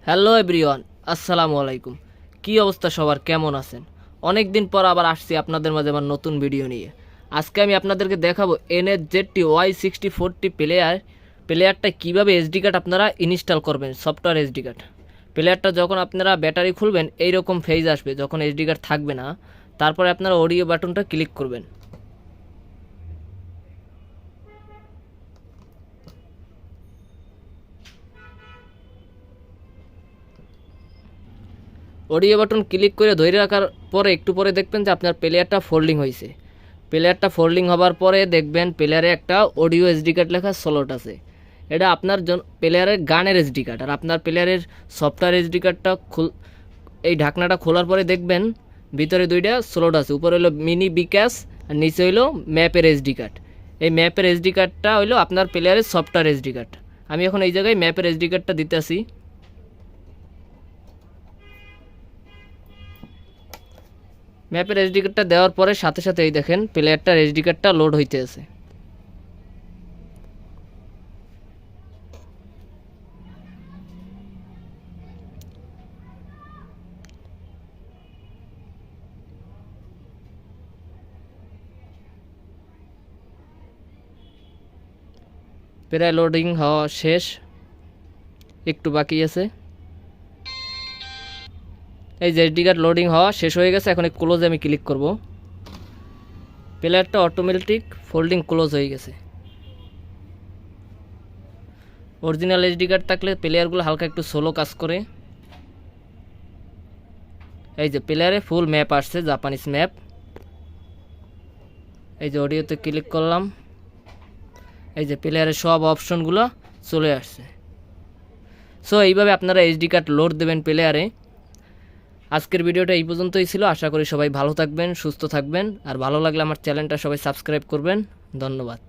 Hello everyone, আসসালামু আলাইকুম। কি অবস্থা সবার, কেমন আছেন? অনেক দিন পর আবার আসছি আপনাদের মাঝে আমার নতুন ভিডিও নিয়ে। আজকে আমি আপনাদেরকে দেখাবো NSZT-Y64T প্লেয়ারটা কীভাবে এসডি কার্ড আপনারা ইনস্টল করবেন, সফটওয়্যার এসডি কার্ড। প্লেয়ারটা যখন আপনারা ব্যাটারি খুলবেন এইরকম ফেজ আসবে যখন এসডি কার্ড থাকবে না। তারপরে আপনারা অডিও বাটনটা ক্লিক করবেন। অডিও বাটন ক্লিক করে ধরে রাখার পরে একটু পরে দেখবেন যে আপনার প্লেয়ারটা ফোল্ডিং হয়েছে। প্লেয়ারটা ফোল্ডিং হবার পরে দেখবেন প্লেয়ারে একটা অডিও এসডি কার্ড লেখা স্লট আছে। এটা আপনার প্লেয়ারের গানের এসডি কার্ড। আর আপনার প্লেয়ারের সফটওয়্যার এসডি কার্ডটা এই ঢাকনাটা খোলার পরে দেখবেন ভিতরে দুইটা স্লট আছে। উপরে হলো মিনি বিকাশ আর নিচে হইলো ম্যাপের এসডি কার্ড। এই ম্যাপের এসডি কার্ডটা হইলো আপনার প্লেয়ারের সফটওয়্যার এসডি কার্ড। আমি এখন এই জায়গায় ম্যাপের এসডি কার্ডটা দিতে আসি। ম্যাপের এসডি কার্ডটা দেওয়ার পরে সাথে সাথে এই দেখেন প্লেয়ারটার এসডি কার্ডটা লোড হইতে আছে। প্রায় লোডিং হওয়া শেষ, একটু বাকি আছে। এই যে এসডি কার্ড লোডিং হওয়া শেষ হয়ে গেছে। এখন ক্লোজে আমি ক্লিক করব। প্লেয়ারটা অটোমেটিক ফোল্ডিং ক্লোজ হয়ে গেছে। অরিজিনাল এসডি কার্ড থাকলে প্লেয়ারগুলো হালকা একটু স্লো কাজ করে। এই যে প্লেয়ারে ফুল ম্যাপ আসছে, জাপানিজ ম্যাপ। এই যে অডিওতে ক্লিক করলাম, এই যে প্লেয়ারের সব অপশনগুলো চলে আসছে। সো এইভাবে আপনারা এসডি কার্ড লোড দেবেন প্লেয়ারে। আজকের ভিডিওটা এই পর্যন্তই ছিল। আশা করি সবাই ভালো থাকবেন, সুস্থ থাকবেন। আর ভালো লাগলে আমার চ্যানেলটা সবাই সাবস্ক্রাইব করবেন। ধন্যবাদ।